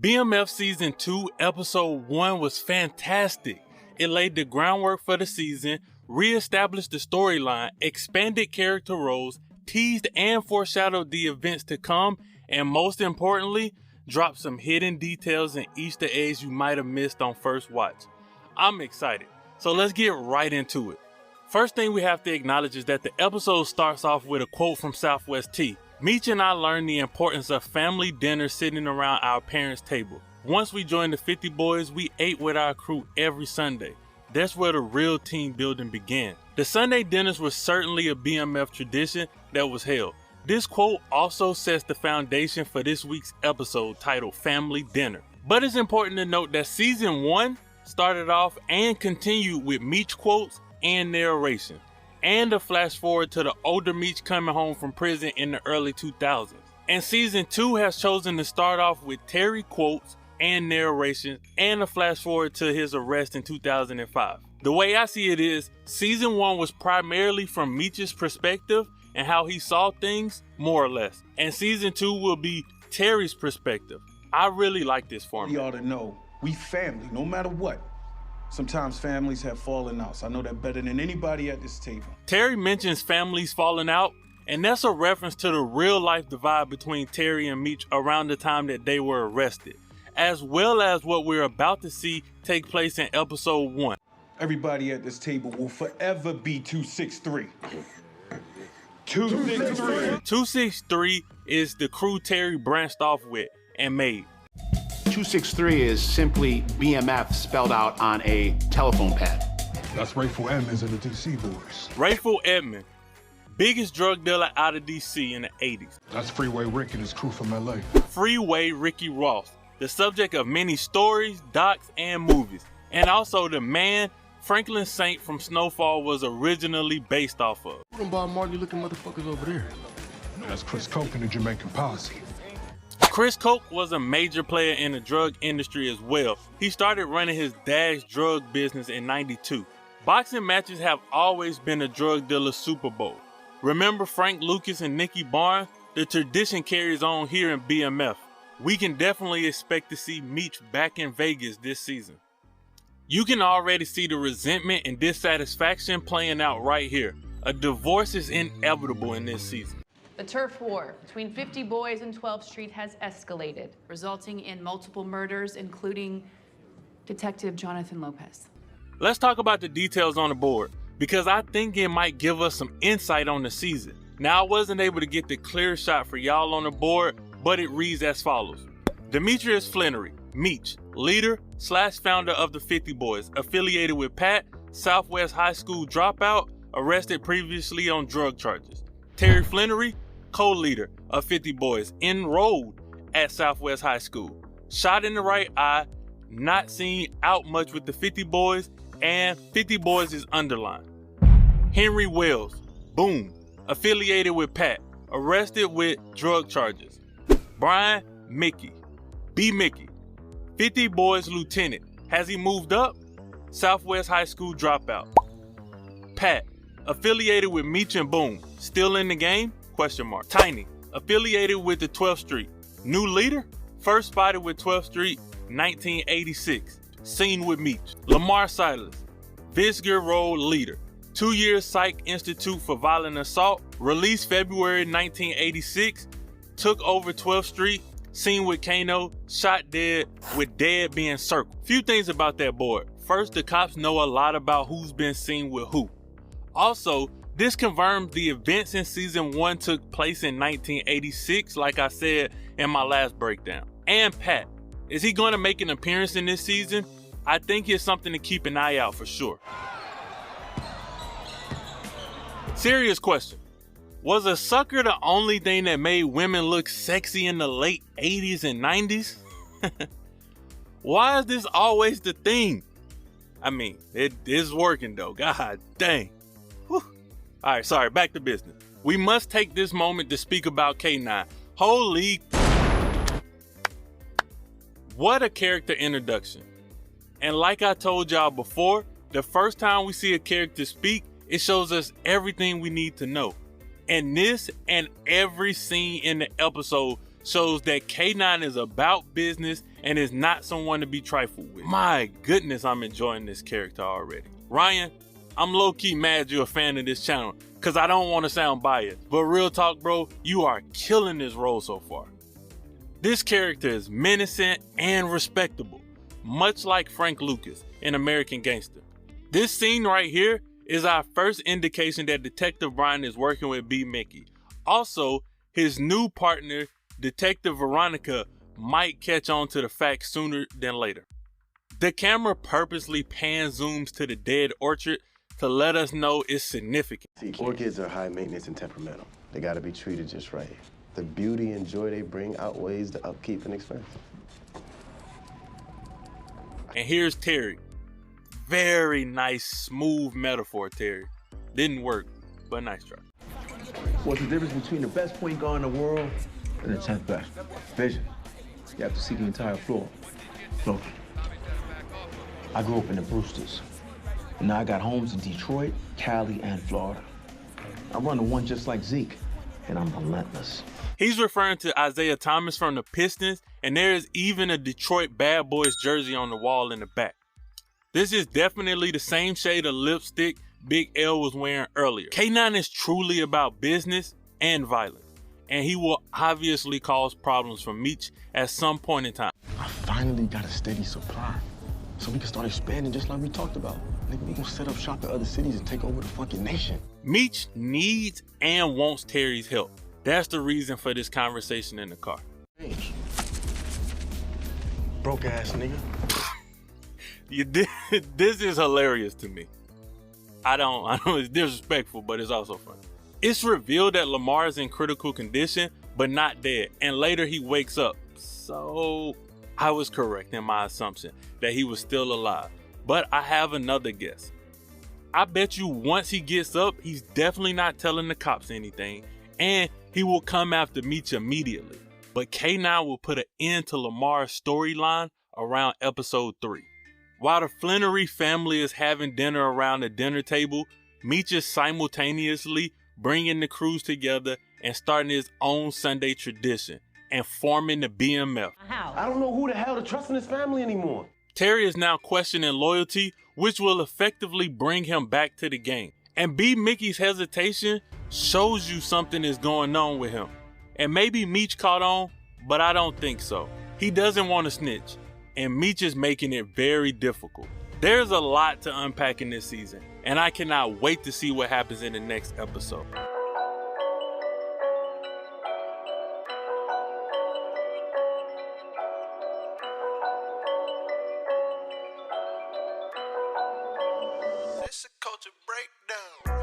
BMF Season 2, Episode 1 was fantastic. It laid the groundwork for the season, re-established the storyline, expanded character roles, teased and foreshadowed the events to come, and most importantly, dropped some hidden details and Easter eggs you might have missed on first watch. I'm excited, so let's get right into it. First thing we have to acknowledge is that the episode starts off with a quote from Southwest T. Meech and I learned the importance of family dinner sitting around our parents' table. Once we joined the 50 Boys, we ate with our crew every Sunday. That's where the real team building began. The Sunday dinners were certainly a BMF tradition that was held. This quote also sets the foundation for this week's episode titled Family Dinner. But it's important to note that Season 1 started off and continued with Meech quotes and narration, and a flash forward to the older Meech coming home from prison in the early 2000s. And Season 2 has chosen to start off with Terry quotes and narration and a flash forward to his arrest in 2005. The way I see it is, Season 1 was primarily from Meech's perspective and how he saw things, more or less. And Season 2 will be Terry's perspective. I really like this format. We ought to know, we family, no matter what. Sometimes families have fallen outs. I know that better than anybody at this table. Terry mentions families falling out, and that's a reference to the real life divide between Terry and Meech around the time that they were arrested, as well as what we're about to see take place in episode 1. Everybody at this table will forever be 263. 263. 263 is the crew Terry branched off with and made. 263 is simply BMF spelled out on a telephone pad. That's Rayful Edmonds and the DC Boys. Rayful Edmonds, biggest drug dealer out of DC in the 80s. That's Freeway Rick and his crew from LA. Freeway Ricky Ross, the subject of many stories, docs, and movies. And also the man Franklin Saint from Snowfall was originally based off of. Who them Bob Marley looking motherfuckers over there? That's Chris Coke and the Jamaican Posse. Chris Coke was a major player in the drug industry as well. He started running his dad's drug business in '92. Boxing matches have always been a drug dealer's Super Bowl. Remember Frank Lucas and Nicky Barnes? The tradition carries on here in BMF. We can definitely expect to see Meech back in Vegas this season. You can already see the resentment and dissatisfaction playing out right here. A divorce is inevitable in this season. The turf war between 50 Boys and 12th Street has escalated, resulting in multiple murders, including Detective Jonathan Lopez. Let's talk about the details on the board, because I think it might give us some insight on the season. Now, I wasn't able to get the clear shot for y'all on the board, but it reads as follows. Demetrius Flannery, Meech, leader/founder of the 50 Boys, affiliated with Pat, Southwest High School dropout, arrested previously on drug charges. Terry Flannery, co-leader of 50 Boys, enrolled at Southwest High School, shot in the right eye, not seen out much with the 50 Boys, and 50 Boys is underlined. Henry Wells, boom, affiliated with Pat, arrested with drug charges. Brian Mickey, B. Mickey, 50 Boys lieutenant, has he moved up? Southwest High School dropout. Pat, affiliated with Meech and Boom, still in the game? Question mark. Tiny, affiliated with the 12th Street, new leader? First spotted with 12th Street, 1986, seen with Meech. Lamar Silas, Visger Road leader, 2 years Psych Institute for Violent Assault, released February 1986, took over 12th Street, seen with Kano, shot dead, with dead being circled. Few things about that board. First, the cops know a lot about who's been seen with who. Also, this confirms the events in Season 1 took place in 1986, like I said in my last breakdown. And Pat, is he going to make an appearance in this season? I think it's something to keep an eye out for sure. Serious question. Was a sucker the only thing that made women look sexy in the late 80s and 90s? Why is this always the thing? I mean, it is working though, god dang. Whew. Alright, sorry, back to business. We must take this moment to speak about K9. Holy, what a character introduction. And like I told y'all before, the first time we see a character speak, it shows us everything we need to know. And this and every scene in the episode shows that K9 is about business and is not someone to be trifled with. My goodness, I'm enjoying this character already. Ryan, I'm low-key mad you're a fan of this channel, cause I don't want to sound biased, but real talk bro, you are killing this role so far. This character is menacing and respectable, much like Frank Lucas in American Gangster. This scene right here is our first indication that Detective Brian is working with B. Mickey. Also, his new partner, Detective Veronica, might catch on to the fact sooner than later. The camera purposely pan zooms to the dead orchard to let us know it's significant. See, orchids are high maintenance and temperamental. They gotta be treated just right. The beauty and joy they bring outweighs the upkeep and expense. And here's Terry. Very nice, smooth metaphor, Terry. Didn't work, but nice try. What's the difference between the best point guard in the world and the 10th best? Vision. You have to see the entire floor. Look, I grew up in the Brewsters. And now I got homes in Detroit, Cali, and Florida. I run the one just like Zeke, and I'm relentless. He's referring to Isaiah Thomas from the Pistons, and there is even a Detroit Bad Boys jersey on the wall in the back. This is definitely the same shade of lipstick Big L was wearing earlier. K9 is truly about business and violence, and he will obviously cause problems for Meech at some point in time. I finally got a steady supply, so we can start expanding just like we talked about. Nigga, we gonna set up shop in other cities and take over the fucking nation. Meech needs and wants Terry's help. That's the reason for this conversation in the car. Hey. Broke ass nigga. This is hilarious to me. I know it's disrespectful, but it's also funny. It's revealed that Lamar is in critical condition, but not dead, and later he wakes up. So I was correct in my assumption that he was still alive, but I have another guess. I bet you once he gets up, he's definitely not telling the cops anything, and he will come after Meech immediately. But K9 will put an end to Lamar's storyline around episode 3. While the Flannery family is having dinner around the dinner table, Meech is simultaneously bringing the crews together and starting his own Sunday tradition and forming the BMF. I don't know who the hell to trust in his family anymore. Terry is now questioning loyalty, which will effectively bring him back to the game. And B. Mickey's hesitation shows you something is going on with him. And maybe Meech caught on, but I don't think so. He doesn't want to snitch, and Meech is making it very difficult. There's a lot to unpack in this season, and I cannot wait to see what happens in the next episode. It's a culture breakdown.